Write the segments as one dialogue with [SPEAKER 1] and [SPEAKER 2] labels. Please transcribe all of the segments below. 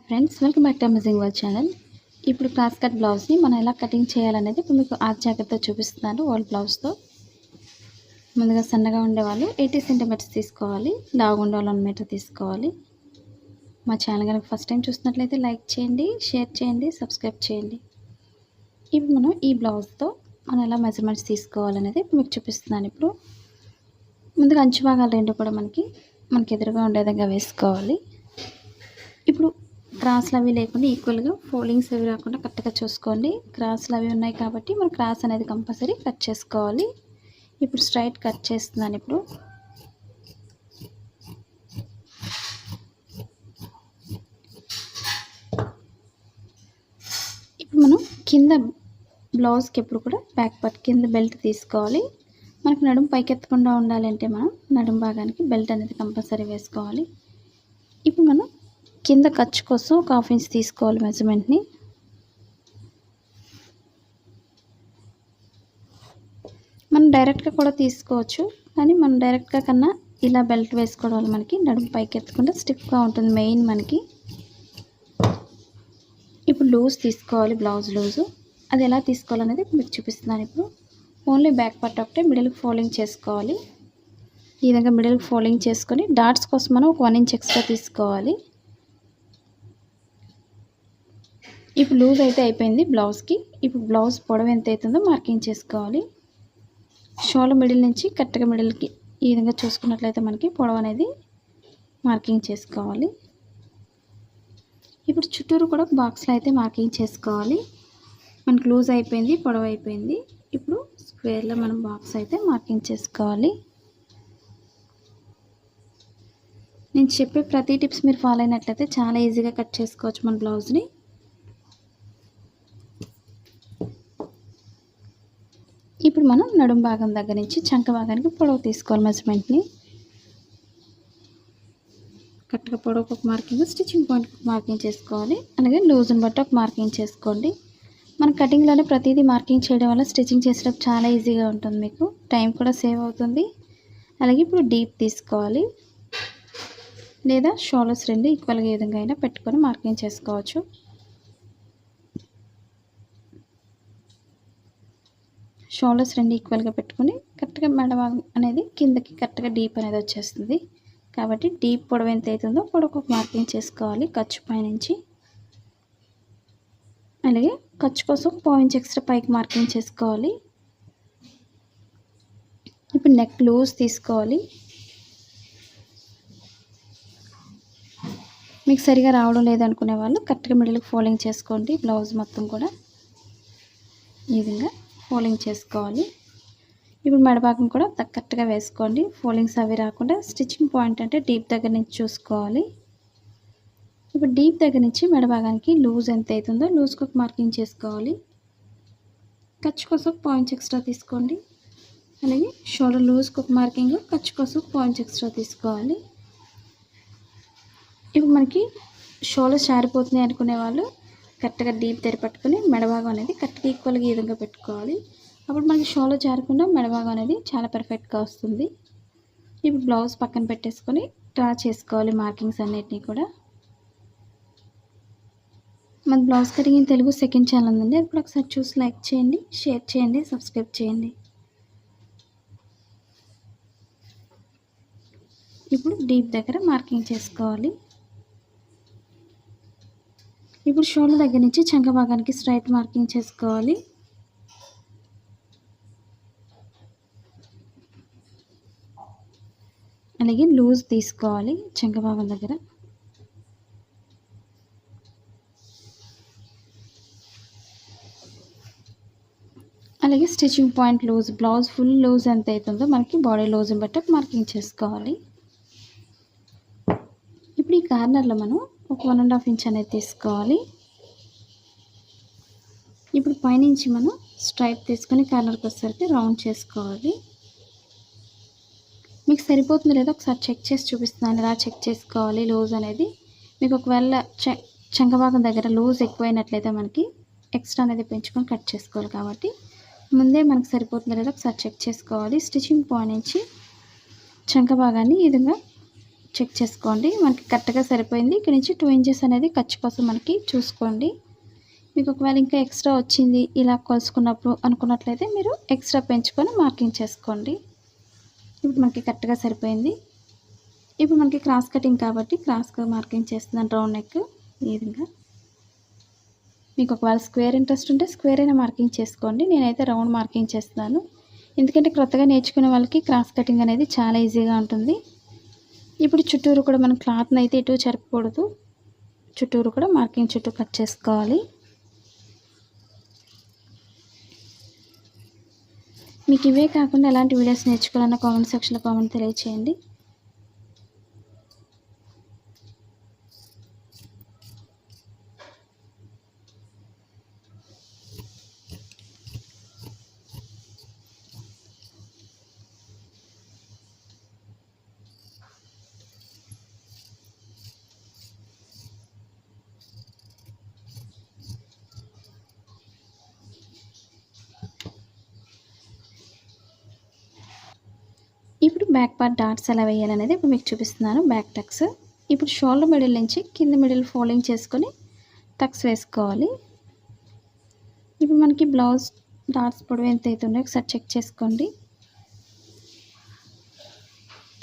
[SPEAKER 1] Friends, welcome back to amazing world channel. ఇప్పుడు cross cut బ్లౌజ్ని మనం ఎలా కటింగ్ చేయాలనేది ఇప్పుడు మీకు జాగ్రత్తతో చూపిస్తున్నాను. ఓల్డ్ బ్లౌజ్తో ముందుగా సన్నగా ఉండేవాళ్ళు 80 సెంటీమీటర్స్ తీసుకోవాలి, లావుగా ఉండేవాళ్ళు 1 మీటర్ తీసుకోవాలి. మా ఛానల్ కనుక ఫస్ట్ టైం చూసినట్లయితే లైక్ చేయండి, షేర్ చేయండి, సబ్స్క్రైబ్ చేయండి. ఇప్పుడు మనం ఈ బ్లౌజ్తో మనం ఎలా మెజర్మెంట్స్ తీసుకోవాలనేది మీకు చూపిస్తున్నాను. ఇప్పుడు ముందుగా అంచు భాగాలు రెండు కూడా మనకి ఎదురుగా ఉండే విధంగా వేసుకోవాలి. ఇప్పుడు క్రాస్లు అవి లేకుండా ఈక్వల్గా ఫోల్డింగ్స్ అవి రాకుండా కరెక్ట్గా చూసుకోండి. క్రాస్లు అవి ఉన్నాయి కాబట్టి మనం క్రాస్ అనేది కంపల్సరీ కట్ చేసుకోవాలి. ఇప్పుడు స్ట్రైట్ కట్ చేస్తున్నాను. ఇప్పుడు మనం కింద బ్లౌజ్కి ఎప్పుడు కూడా బ్యాక్ పార్ట్ కింద బెల్ట్ తీసుకోవాలి. మనకు నడుము పైకెత్తకుండా ఉండాలంటే మనం నడుము భాగానికి బెల్ట్ అనేది కంపల్సరీ వేసుకోవాలి. ఇప్పుడు మనం కింద ఖర్చు కోసం ఒక 1/2 ఇంచ్ తీసుకోవాలి మెజర్మెంట్ని. మనం డైరెక్ట్గా కూడా తీసుకోవచ్చు, కానీ మనం డైరెక్ట్గా కన్నా ఇలా బెల్ట్ వేసుకోవడం వల్ల మనకి నడుము పైకి ఎత్తకుండా స్టిఫ్గా ఉంటుంది మెయిన్ మనకి. ఇప్పుడు లూజ్ తీసుకోవాలి, బ్లౌజ్ లూజు. అది ఎలా తీసుకోవాలనేది మీకు చూపిస్తున్నాను. ఇప్పుడు ఓన్లీ బ్యాక్ పార్ట్ ఒకటే మిడిల్కి ఫోల్డింగ్ చేసుకోవాలి. ఈ విధంగా మిడిల్కి ఫోల్డింగ్ చేసుకొని డాట్స్ కోసం మనం ఒక 1 ఇంచ్ ఎక్స్ట్రా తీసుకోవాలి. ఇప్పుడు లూజ్ అయితే అయిపోయింది బ్లౌజ్కి. ఇప్పుడు బ్లౌజ్ పొడవు ఎంత అవుతుందో మార్కింగ్ చేసుకోవాలి. షోల్డర్ మిడిల్ నుంచి కరెక్ట్గా మిడిల్కి ఈ విధంగా చూసుకున్నట్లయితే మనకి పొడవు అనేది మార్కింగ్ చేసుకోవాలి. ఇప్పుడు చుట్టూరు కూడా బాక్స్లో అయితే మార్కింగ్ చేసుకోవాలి. మనకు లూజ్ అయిపోయింది, పొడవు అయిపోయింది. ఇప్పుడు స్క్వేర్లో మనం బాక్స్ అయితే మార్కింగ్ చేసుకోవాలి. నేను చెప్పే ప్రతి టిప్స్ మీరు ఫాలో అయినట్లయితే చాలా ఈజీగా కట్ చేసుకోవచ్చు మన బ్లౌజ్ని. ఇప్పుడు మనం నడుము భాగం దగ్గర నుంచి చంక భాగానికి పొడవు తీసుకోవాలి మెజర్మెంట్ని. కరెక్ట్గా పొడవుకు ఒక మార్కింగ్, స్టిచ్చింగ్ పాయింట్కి ఒక మార్కింగ్ చేసుకోవాలి. అలాగే లూజ్ని బట్టి ఒక మార్కింగ్ చేసుకోండి. మన కటింగ్లోనే ప్రతిదీ మార్కింగ్ చేయడం వల్ల స్టిచ్చింగ్ చేసేటప్పుడు చాలా ఈజీగా ఉంటుంది, మీకు టైం కూడా సేవ్ అవుతుంది. అలాగే ఇప్పుడు డీప్ తీసుకోవాలి, లేదా షోల్డర్స్ రెండు ఈక్వల్గా ఏ విధంగా అయినా పెట్టుకొని మార్కింగ్ చేసుకోవచ్చు. షోల్డర్స్ రెండు ఈక్వల్గా పెట్టుకుని కరెక్ట్గా మెడ భాగం అనేది కిందకి కరెక్ట్గా డీప్ అనేది వచ్చేస్తుంది. కాబట్టి డీప్ పొడవు ఎంత అవుతుందో పొడవుకు మార్కింగ్ చేసుకోవాలి ఖర్చు పైనుంచి. అలాగే ఖర్చు కోసం 1/4 ఇంచ్ ఎక్స్ట్రా పైకి మార్కింగ్ చేసుకోవాలి. ఇప్పుడు నెక్ లూజ్ తీసుకోవాలి. మీకు సరిగా రావడం లేదనుకునే వాళ్ళు కరెక్ట్గా మిడిల్కి ఫోల్డింగ్ చేసుకోండి. బ్లౌజ్ మొత్తం కూడా ఈ విధంగా ఫోల్డింగ్ చేసుకోవాలి. ఇప్పుడు మెడభాగం కూడా కరెక్ట్గా వేసుకోండి. ఫోల్డింగ్స్ అవి రాకుండా స్టిచ్చింగ్ పాయింట్ అంటే డీప్ దగ్గర నుంచి చూసుకోవాలి. ఇప్పుడు డీప్ దగ్గర నుంచి మెడభాగానికి లూజ్ ఎంత అవుతుందో లూజ్కి ఒక మార్కింగ్ చేసుకోవాలి. ఖర్చు కోసం 1/4 ఇంచ్ ఎక్స్ట్రా తీసుకోండి. అలాగే షోల్డర్ లూజ్కి ఒక మార్కింగ్, ఖర్చు కోసం 1/4 ఇంచ్ ఎక్స్ట్రా తీసుకోవాలి. ఇప్పుడు మనకి షోల్డర్ జారిపోతుంది అనుకునే వాళ్ళు కరెక్ట్గా డీప్ దగ్గర పట్టుకొని మెడభాగం అనేది కరెక్ట్గా ఈక్వల్గా ఈ విధంగా పెట్టుకోవాలి. అప్పుడు మనకి షోల్డర్ జారకుండా మెడభాగం అనేది చాలా పర్ఫెక్ట్గా వస్తుంది. ఇప్పుడు బ్లౌజ్ పక్కన పెట్టేసుకొని డ్రా చేసుకోవాలి మార్కింగ్స్ అన్నిటినీ కూడా. మన blouse cutting in Telugu second channel ఉందండి, అది కూడా ఒకసారి చూసి లైక్ చేయండి, షేర్ చేయండి, సబ్స్క్రైబ్ చేయండి. ఇప్పుడు డీప్ దగ్గర మార్కింగ్ చేసుకోవాలి. ఇప్పుడు షోల్డర్ దగ్గర నుంచి చంక భాగానికి స్ట్రైట్ మార్కింగ్ చేసుకోవాలి. అలాగే లూజ్ తీసుకోవాలి చంక భాగం దగ్గర. అలాగే stitching point loose, blouse full loose ఎంత అవుతుందో మనకి బాడీ లూజ్ని బట్టి మార్కింగ్ చేసుకోవాలి. ఇప్పుడు ఈ కార్నర్లో మనం ఒక 1.5 ఇంచ్ అనేది తీసుకోవాలి. ఇప్పుడు పైనుంచి మనం స్ట్రైట్ తీసుకొని కార్నర్కి వచ్చేసరికి రౌండ్ చేసుకోవాలి. మీకు సరిపోతుంది లేదో ఒకసారి చెక్ చేసి చూపిస్తున్నాను ఎలా చెక్ చేసుకోవాలి లూజ్ అనేది. మీకు ఒకవేళ చంక భాగం దగ్గర లూజ్ ఎక్కువైనట్లయితే మనకి ఎక్స్ట్రా అనేది పెంచుకొని కట్ చేసుకోవాలి. కాబట్టి ముందే మనకు సరిపోతుంది లేదో ఒకసారి చెక్ చేసుకోవాలి. స్టిచ్చింగ్ పాయింట్ నుంచి చంక భాగాన్ని ఈ విధంగా చెక్ చేసుకోండి. మనకి కరెక్ట్గా సరిపోయింది. ఇక్కడ నుంచి 2 ఇంచెస్ అనేది ఖర్చు కోసం మనకి చూసుకోండి. మీకు ఒకవేళ ఇంకా ఎక్స్ట్రా వచ్చింది ఇలా కొలుసుకున్నప్పుడు అనుకున్నట్లయితే మీరు ఎక్స్ట్రా పెంచుకొని మార్కింగ్ చేసుకోండి. ఇప్పుడు మనకి కరెక్ట్గా సరిపోయింది. ఇప్పుడు మనకి క్రాస్ కటింగ్ కాబట్టి క్రాస్గా మార్కింగ్ చేస్తున్నాను రౌండ్ నెక్ ఈ విధంగా. మీకు ఒకవేళ స్క్వేర్ ఇంట్రెస్ట్ ఉంటే స్క్వేర్ అయినా మార్కింగ్ చేసుకోండి. నేనైతే రౌండ్ మార్కింగ్ చేస్తున్నాను. ఎందుకంటే కొత్తగా నేర్చుకునే వాళ్ళకి క్రాస్ కటింగ్ అనేది చాలా ఈజీగా ఉంటుంది. ఇప్పుడు చుట్టూరు కూడా మనం క్లాత్ని అయితే ఎటు చెరపకూడదు. చుట్టూరు కూడా మార్కింగ్ చుట్టూ కట్ చేసుకోవాలి. మీకు ఇవే కాకుండా ఎలాంటి వీడియోస్ నేర్చుకోవాలన్న కామెంట్ సెక్షన్లో కామెంట్ తెలియచేయండి. ఇప్పుడు బ్యాక్ పార్ట్ డాట్స్ ఎలా వేయాలనేది ఇప్పుడు మీకు చూపిస్తున్నాను. బ్యాక్ టక్స్ ఇప్పుడు షోల్డర్ మిడిల్ నుంచి కింద మిడిల్ ఫోల్డింగ్ చేసుకొని టక్స్ వేసుకోవాలి. ఇప్పుడు మనకి బ్లౌజ్ డాట్స్ పొడవు ఎంత అవుతుందో ఒకసారి చెక్ చేసుకోండి.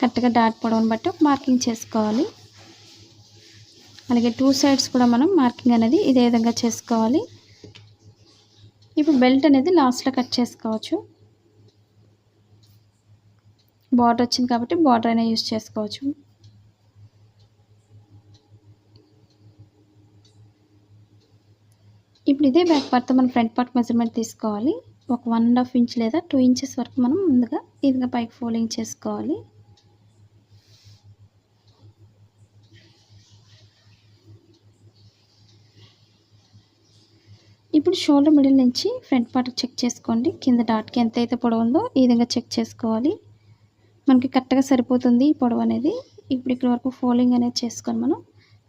[SPEAKER 1] కరెక్ట్గా డాట్ పొడవును బట్టి ఒక మార్కింగ్ చేసుకోవాలి. అలాగే 2 సైడ్స్ కూడా మనం మార్కింగ్ అనేది ఇదే విధంగా చేసుకోవాలి. ఇప్పుడు బెల్ట్ అనేది లాస్ట్లో కట్ చేసుకోవచ్చు. బార్డర్ వచ్చింది కాబట్టి బార్డర్ అయినా యూజ్ చేసుకోవచ్చు. ఇప్పుడు ఇదే బ్యాక్ పార్ట్తో మనం ఫ్రంట్ పార్ట్ మెజర్మెంట్ తీసుకోవాలి. ఒక 1.5 ఇంచ్ లేదా 2 ఇంచెస్ వరకు మనం ముందుగా ఈ విధంగా పైకి ఫోల్డింగ్ చేసుకోవాలి. ఇప్పుడు షోల్డర్ మిడిల్ నుంచి ఫ్రంట్ పార్ట్ చెక్ చేసుకోండి. కింద డాట్కి ఎంత అయితే పొడవు ఉందో ఈ విధంగా చెక్ చేసుకోవాలి. మనకి కరెక్ట్గా సరిపోతుంది ఈ పొడవు అనేది. ఇప్పుడు ఇక్కడ వరకు ఫోల్డింగ్ అనేది చేసుకొని మనం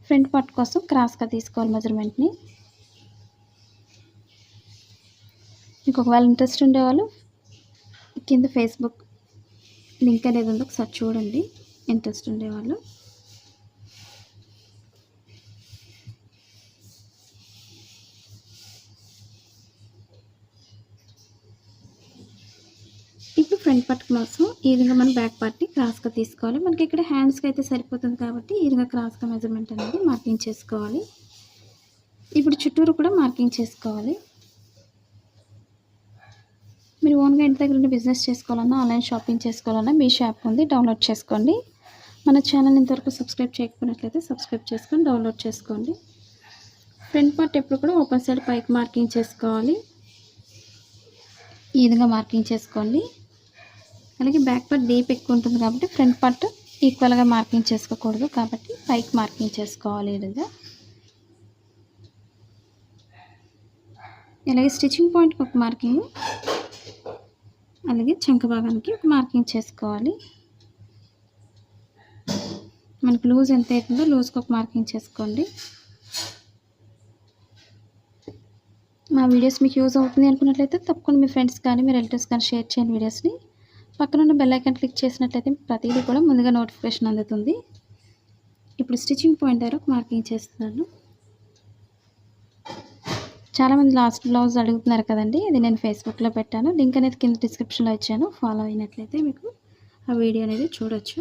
[SPEAKER 1] ఫ్రంట్ పార్ట్ కోసం క్రాస్గా తీసుకోవాలి మెజర్మెంట్ని. మీకు ఒకవేళ ఇంట్రెస్ట్ ఉండేవాళ్ళు కింద ఫేస్బుక్ లింక్ అనేది ఉందో ఒకసారి చూడండి ఇంట్రెస్ట్ ఉండేవాళ్ళు. ఇప్పుడు ఫ్రంట్ పార్ట్ కోసం ఈ విధంగా మనం బ్యాక్ పార్ట్ని క్రాస్గా తీసుకోవాలి. మనకి ఇక్కడ హ్యాండ్స్కి అయితే సరిపోతుంది కాబట్టి ఈ విధంగా క్రాస్గా మెజర్మెంట్ అనేది మార్కింగ్ చేసుకోవాలి. ఇప్పుడు చుట్టూరు కూడా మార్కింగ్ చేసుకోవాలి. మీరు ఓన్గా ఇంటి దగ్గర ఉండి బిజినెస్ చేసుకోవాలన్నా ఆన్లైన్ షాపింగ్ చేసుకోవాలన్నా మీషో యాప్ ఉంది, డౌన్లోడ్ చేసుకోండి. మన ఛానల్ ఇంతవరకు సబ్స్క్రైబ్ చేయకపోయినట్లయితే సబ్స్క్రైబ్ చేసుకొని డౌన్లోడ్ చేసుకోండి. ఫ్రంట్ పార్ట్ ఎప్పుడు కూడా ఓపెన్ సైడ్ పైకి మార్కింగ్ చేసుకోవాలి. ఈ విధంగా మార్కింగ్ చేసుకోండి. అలాగే బ్యాక్ పార్ట్ డీప్ ఎక్కువ ఉంటుంది కాబట్టి ఫ్రంట్ పార్ట్ ఈక్వల్గా మార్కింగ్ చేసుకోకూడదు కాబట్టి పైకి మార్కింగ్ చేసుకోవాలి. ఈ విధంగా అలాగే స్టిచ్చింగ్ పాయింట్కి ఒక మార్కింగ్, అలాగే చంక భాగానికి ఒక మార్కింగ్ చేసుకోవాలి. మనకు లూజ్ ఎంత అవుతుందో లూజ్కి ఒక మార్కింగ్ చేసుకోండి. మా వీడియోస్ మీకు యూజ్ అవుతుంది అనుకున్నట్లయితే తప్పకుండా మీ ఫ్రెండ్స్ కానీ మీ రిలేటివ్స్ కానీ షేర్ చేయండి వీడియోస్ని. పక్కన ఉన్న బెల్ ఐకాన్ క్లిక్ చేసినట్లయితే ప్రతిదీ కూడా ముందుగా నోటిఫికేషన్ అందుతుంది. ఇప్పుడు స్టిచ్చింగ్ పాయింట్ దగ్గర ఒక మార్కింగ్ చేస్తున్నాను. చాలామంది లాస్ట్ బ్లౌజ్ అడుగుతున్నారు కదండి, ఇది నేను ఫేస్బుక్లో పెట్టాను. లింక్ అనేది కింద డిస్క్రిప్షన్లో ఇచ్చాను. ఫాలో అయినట్లయితే మీకు ఆ వీడియో అనేది చూడొచ్చు.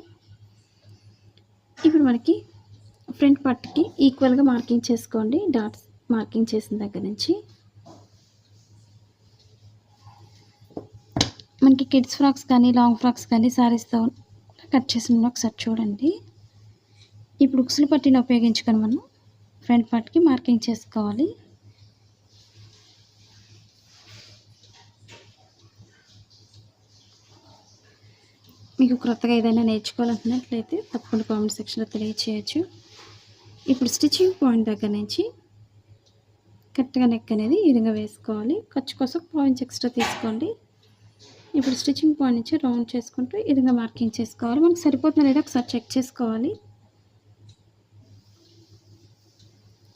[SPEAKER 1] ఇప్పుడు మనకి ఫ్రంట్ పార్ట్కి ఈక్వల్గా మార్కింగ్ చేసుకోండి. డాట్స్ మార్కింగ్ చేసిన దగ్గర నుంచి మనకి కిడ్స్ ఫ్రాక్స్ కానీ లాంగ్ ఫ్రాక్స్ కానీ శారీస్తో కట్ చేసిన ఒకసారి చూడండి. ఇప్పుడు ఉక్సులు పట్టీని ఉపయోగించుకొని మనం ఫ్రంట్ పార్ట్కి మార్కింగ్ చేసుకోవాలి. మీకు క్రొత్తగా ఏదైనా నేర్చుకోవాలనుకున్నట్లయితే తప్పకుండా కామెంట్ సెక్షన్లో తెలియచేయచ్చు. ఇప్పుడు స్టిచ్చింగ్ పాయింట్ దగ్గర నుంచి కరెక్ట్గా నెక్ అనేది ఈ విధంగా వేసుకోవాలి. ఖర్చు కోసం 1 ఇంచ్ ఎక్స్ట్రా తీసుకోండి. ఇప్పుడు స్టిచ్చింగ్ పాయింట్ నుంచి రౌండ్ చేసుకుంటూ ఈ విధంగా మార్కింగ్ చేసుకోవాలి. మనకు సరిపోతుందా లేదా ఒకసారి చెక్ చేసుకోవాలి.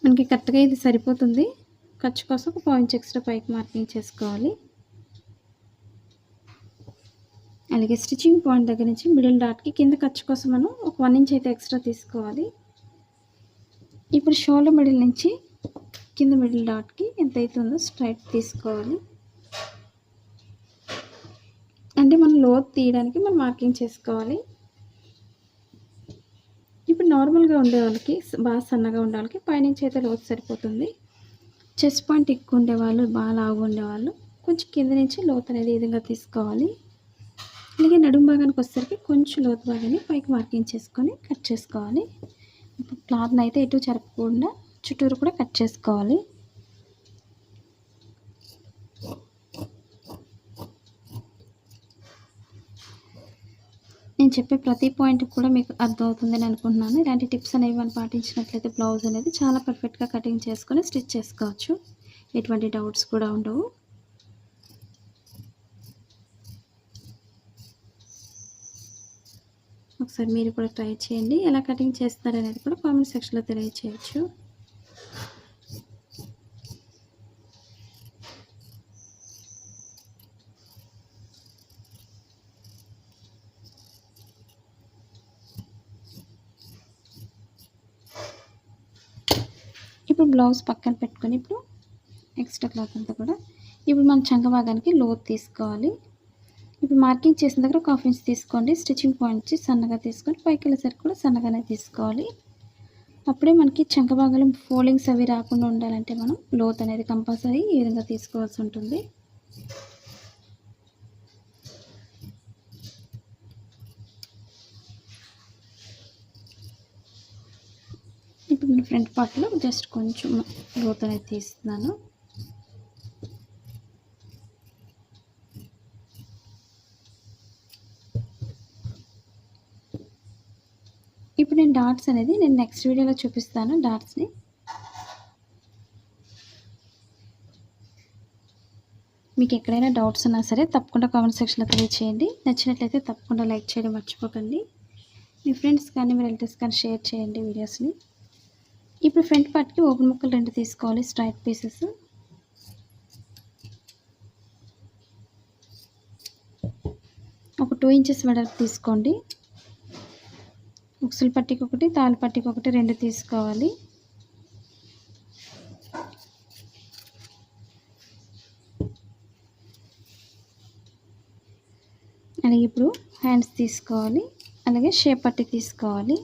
[SPEAKER 1] మనకి కరెక్ట్గా ఇది సరిపోతుంది. ఖర్చు కోసం ఒక 1 ఇంచ్ ఎక్స్ట్రా పైకి మార్కింగ్ చేసుకోవాలి. అలాగే స్టిచ్చింగ్ పాయింట్ దగ్గర నుంచి మిడిల్ డాట్కి కింద ఖర్చు కోసం మనం ఒక 1 ఇంచ్ అయితే ఎక్స్ట్రా తీసుకోవాలి. ఇప్పుడు షోల్డర్ మిడిల్ నుంచి కింద మిడిల్ డాట్కి ఎంత అయితే ఉందో స్ట్రైట్ తీసుకోవాలి. అంటే మనం లోతు తీయడానికి మనం మార్కింగ్ చేసుకోవాలి. ఇప్పుడు నార్మల్గా ఉండే వాళ్ళకి బాగా సన్నగా ఉండే వాళ్ళకి పైనుంచి అయితే లోతు సరిపోతుంది. చెస్ట్ పాయింట్ ఎక్కువ ఉండేవాళ్ళు, బాగా లావుగా ఉండేవాళ్ళు కొంచెం కింద నుంచి లోతు అనేది ఈ విధంగా తీసుకోవాలి. అలాగే నడుము భాగానికి వచ్చేసరికి కొంచెం లోతు భాగాన్ని పైకి మార్కింగ్ చేసుకొని కట్ చేసుకోవాలి. ఇప్పుడు క్లాత్ని అయితే ఎటు జరపకుండా చుట్టూరు కూడా కట్ చేసుకోవాలి. నేను చెప్పే ప్రతి పాయింట్ కూడా మీకు అర్థమవుతుందని అనుకుంటున్నాను. ఇలాంటి టిప్స్ అనేవి మనం పాటించినట్లయితే బ్లౌజ్ అనేది చాలా పర్ఫెక్ట్గా కటింగ్ చేసుకొని స్టిచ్ చేసుకోవచ్చు. ఎటువంటి డౌట్స్ కూడా ఉండవు. ఒకసారి మీరు కూడా ట్రై చేయండి. ఎలా కటింగ్ చేస్తారనేది కూడా కామెంట్ సెక్షన్లో తెలియచేయచ్చు. ఇప్పుడు బ్లౌజ్ పక్కన పెట్టుకొని ఇప్పుడు ఎక్స్ట్రా క్లాత్ అంతా కూడా ఇప్పుడు మనం చంక భాగానికి లోతు తీసుకోవాలి. ఇప్పుడు మార్కింగ్ చేసిన దగ్గర 1/2 ఇంచ్ తీసుకోండి. స్టిచ్చింగ్ పాయింట్ సన్నగా తీసుకొని పైకి వెళ్ళేసరికి కూడా సన్నగానే తీసుకోవాలి. అప్పుడే మనకి చంక భాగాలు ఫోల్డింగ్స్ అవి రాకుండా ఉండాలంటే మనం లోతు అనేది కంపల్సరీ ఈ విధంగా తీసుకోవాల్సి ఉంటుంది. ఇప్పుడు నేను ఫ్రంట్ పార్ట్లో జస్ట్ కొంచెం లోతు అనేది తీస్తున్నాను. ఇప్పుడు నేను డాట్స్ అనేది నెక్స్ట్ వీడియోలో చూపిస్తాను. డాట్స్ని మీకు ఎక్కడైనా డౌట్స్ ఉన్నా సరే తప్పకుండా కామెంట్ సెక్షన్లో తెలియచేయండి. నచ్చినట్లయితే తప్పకుండా లైక్ చేయడం మర్చిపోకండి. మీ ఫ్రెండ్స్ కానీ మీ రిలేటివ్స్ కానీ షేర్ చేయండి వీడియోస్ని. ఇప్పుడు ఫ్రంట్ పార్ట్కి ఓపెన్ ముక్కలు 2 తీసుకోవాలి. స్ట్రైట్ పీసెస్ ఒక 2 ఇంచెస్ వెడల్పు తీసుకోండి. ఉక్సుల పట్టీకి ఒకటి, తాళ్ళ పట్టీకి ఒకటి 2 తీసుకోవాలి. అలాగే ఇప్పుడు హ్యాండ్స్ తీసుకోవాలి. అలాగే షేప్ పట్టీ తీసుకోవాలి.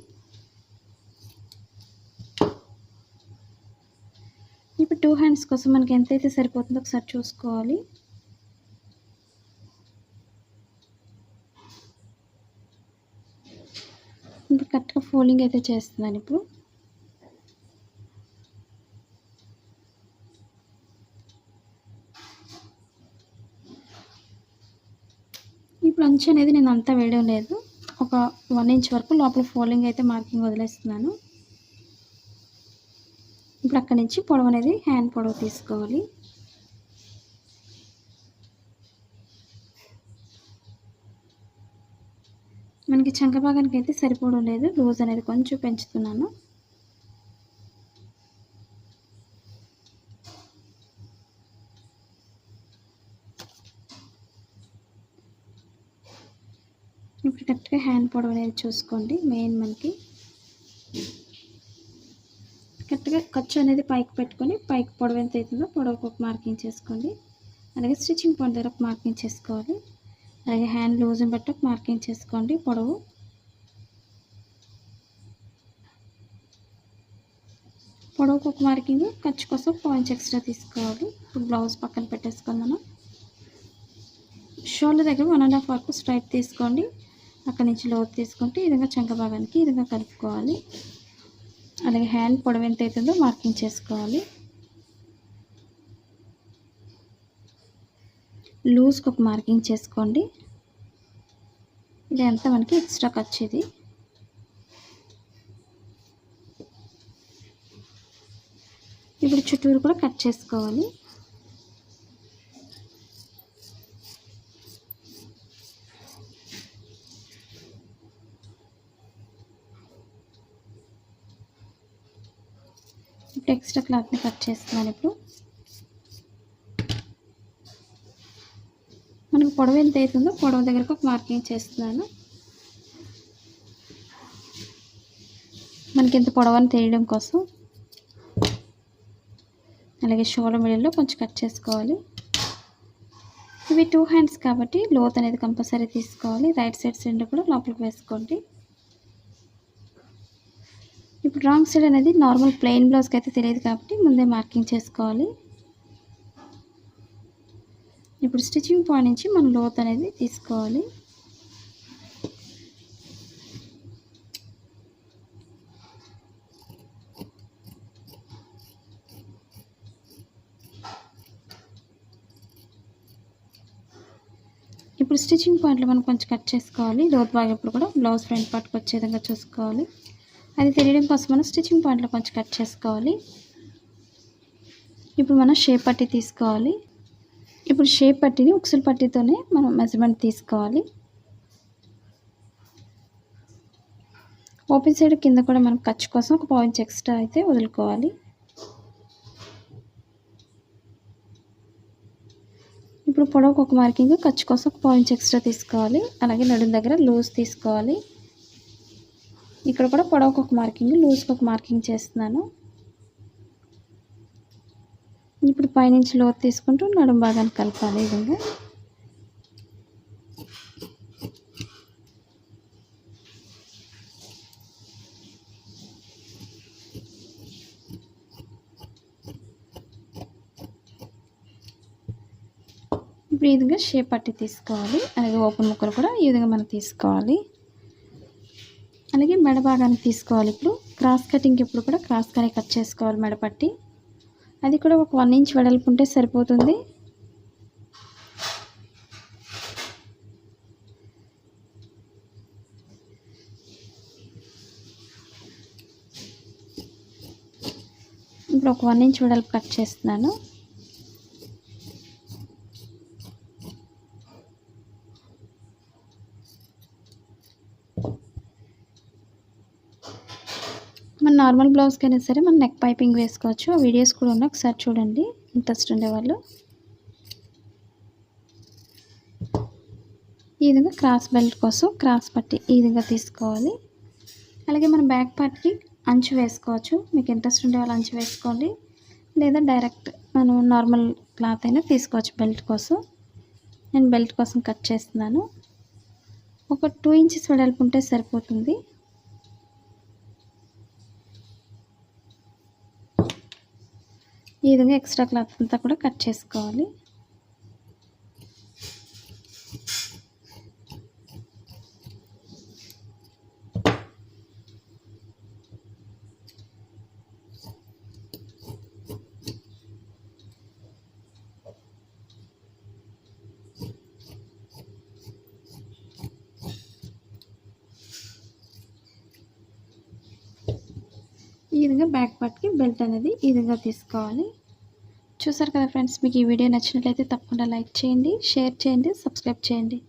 [SPEAKER 1] ఇప్పుడు 2 హ్యాండ్స్ కోసం మనకి ఎంతైతే సరిపోతుందో ఒకసారి చూసుకోవాలి. ఇప్పుడు కరెక్ట్గా ఫోల్డింగ్ అయితే చేస్తున్నాను. ఇప్పుడు అంచు అనేది నేను అంతా వేయడం లేదు. ఒక 1 ఇంచ్ వరకు లోపల ఫోల్డింగ్ అయితే మార్కింగ్ వదిలేస్తున్నాను. ఇప్పుడు అక్కడి నుంచి పొడవు అనేది హ్యాండ్ పొడవు తీసుకోవాలి. మనకి చంక భాగానికి అయితే సరిపోవడం లేదు. లూజ్ అనేది కొంచెం పెంచుతున్నాను. ఇప్పుడు కరెక్ట్గా హ్యాండ్ పొడవు అనేది చూసుకోండి. మెయిన్ మనకి కరెక్ట్గా ఖర్చు అనేది పైకి పెట్టుకొని పైకి పొడవు ఎంత అవుతుందో పొడవుకు ఒక మార్కింగ్ చేసుకోండి. అలాగే స్టిచ్చింగ్ పాయింట్ దగ్గర ఒక మార్కింగ్ చేసుకోవాలి. అలాగే హ్యాండ్ లూజ్ని బట్టి ఒక మార్కింగ్ చేసుకోండి. పొడవుకు ఒక మార్కింగ్, ఖర్చు కోసం 1 ఇంచ్ ఎక్స్ట్రా తీసుకోవాలి. ఇప్పుడు బ్లౌజ్ పక్కన పెట్టేసుకొని మనం షోల్డర్ దగ్గర 1.5 వరకు స్ట్రైట్ తీసుకోండి. అక్కడి నుంచి లోతు తీసుకుంటే ఈ విధంగా చంక భాగానికి ఈ విధంగా కలుపుకోవాలి. అలాగే హ్యాండ్ పొడవు ఎంత అవుతుందో మార్కింగ్ చేసుకోవాలి. లూజ్కి ఒక మార్కింగ్ చేసుకోండి. ఇది ఎంత మనకి ఎక్స్ట్రా ఖర్చు. ఇది ఇప్పుడు చుట్టూరు కూడా కట్ చేసుకోవాలి. ఇప్పుడు ఎక్స్ట్రా క్లాత్ని కట్ చేస్తున్నాను. ఇప్పుడు మనం పొడవు ఎంత అవుతుందో పొడవు దగ్గరకు ఒక మార్కింగ్ చేస్తున్నాను. మనకి ఎంత పొడవు అని తెలియడం కోసం. అలాగే షోల్డర్ మిడిల్లో కొంచెం కట్ చేసుకోవాలి. ఇవి 2 హ్యాండ్స్ కాబట్టి లోత్ అనేది కంపల్సరీ తీసుకోవాలి. రైట్ సైడ్స్ రెండు కూడా లోపలికి వేసుకోండి. ఇప్పుడు రాంగ్ సైడ్ అనేది నార్మల్ ప్లెయిన్ బ్లౌజ్కి అయితే తెలియదు కాబట్టి ముందే మార్కింగ్ చేసుకోవాలి. ఇప్పుడు స్టిచ్చింగ్ పాయింట్ నుంచి మనం లోత్ అనేది తీసుకోవాలి. ఇప్పుడు స్టిచ్చింగ్ పాయింట్లో మనం కొంచెం కట్ చేసుకోవాలి. లోత్ భాగప్పుడు కూడా బ్లౌజ్ ఫ్రంట్ పార్ట్కి వచ్చే విధంగా చూసుకోవాలి. అది తెలియడం కోసం మనం స్టిచ్చింగ్ పాయింట్లో కొంచెం కట్ చేసుకోవాలి. ఇప్పుడు మనం షేప్ పట్టీ తీసుకోవాలి. ఇప్పుడు షేప్ పట్టీని ఉక్సుల పట్టీతోనే మనం మెజర్మెంట్ తీసుకోవాలి. ఓపెన్ సైడ్ కింద కూడా మనం ఖర్చు కోసం ఒక పాయింట్ ఎక్స్ట్రా అయితే వదులుకోవాలి. ఇప్పుడు పొడవుకు ఒక మార్కింగ్, ఖర్చు కోసం ఒక పాయింట్ ఎక్స్ట్రా తీసుకోవాలి. అలాగే నడుం దగ్గర లూజ్ తీసుకోవాలి. ఇక్కడ కూడా పొడవుకు ఒక మార్కింగ్, లూజ్కి ఒక మార్కింగ్ చేస్తున్నాను. ఇప్పుడు పైనుంచి లోతు తీసుకుంటూ నడుం భాగాన్ని కలపాలి. ఈ విధంగా ఇప్పుడు ఈ విధంగా షేప్ పట్టి తీసుకోవాలి. అలాగే ఓపెన్ ముక్కలు కూడా ఈ విధంగా మనం తీసుకోవాలి. అలాగే మెడ భాగాన్ని తీసుకోవాలి. ఇప్పుడు క్రాస్ కటింగ్కి ఎప్పుడు కూడా క్రాస్గానే కట్ చేసుకోవాలి మెడ పట్టి. అది కూడా ఒక 1 ఇంచ్ వెడల్పు ఉంటే సరిపోతుంది. ఇప్పుడు ఒక 1 ఇంచ్ వెడల్పు కట్ చేస్తున్నాను. మన నార్మల్ బ్లౌజ్కి అయినా సరే మనం నెక్ పైపింగ్ వేసుకోవచ్చు. ఆ వీడియోస్ కూడా ఉన్నాయి, ఒకసారి చూడండి ఇంట్రెస్ట్ ఉండేవాళ్ళు. ఈ విధంగా క్రాస్ బెల్ట్ కోసం క్రాస్ పట్టి ఈ విధంగా తీసుకోవాలి. అలాగే మన బ్యాక్ పార్ట్కి అంచు వేసుకోవచ్చు. మీకు ఇంట్రెస్ట్ ఉండే వాళ్ళు అంచు వేసుకోండి, లేదా డైరెక్ట్ మనం నార్మల్ క్లాత్ అయినా తీసుకోవచ్చు. బెల్ట్ కోసం నేను బెల్ట్ కోసం కట్ చేస్తున్నాను. ఒక 2 ఇంచెస్ వెడల్పు ఉంటే సరిపోతుంది. ఈ విధంగా ఎక్స్ట్రా క్లాత్ అంతా కూడా కట్ చేసుకోవాలి. ఈ విధంగా బ్యాక్ పార్ట్కి బెల్ట్ అనేది ఈ విధంగా తీసుకోవాలి. చూసారు కదా ఫ్రెండ్స్, మీకు ఈ వీడియో నచ్చినట్లయితే తప్పకుండా లైక్ చేయండి, షేర్ చేయండి, సబ్స్క్రైబ్ చేయండి.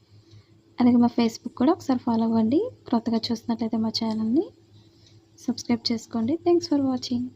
[SPEAKER 1] అలాగే మా ఫేస్బుక్ కూడా ఒకసారి ఫాలో అవ్వండి. కొత్తగా చూస్తున్నట్లయితే మా ఛానల్ని సబ్స్క్రైబ్ చేసుకోండి. Thanks for watching.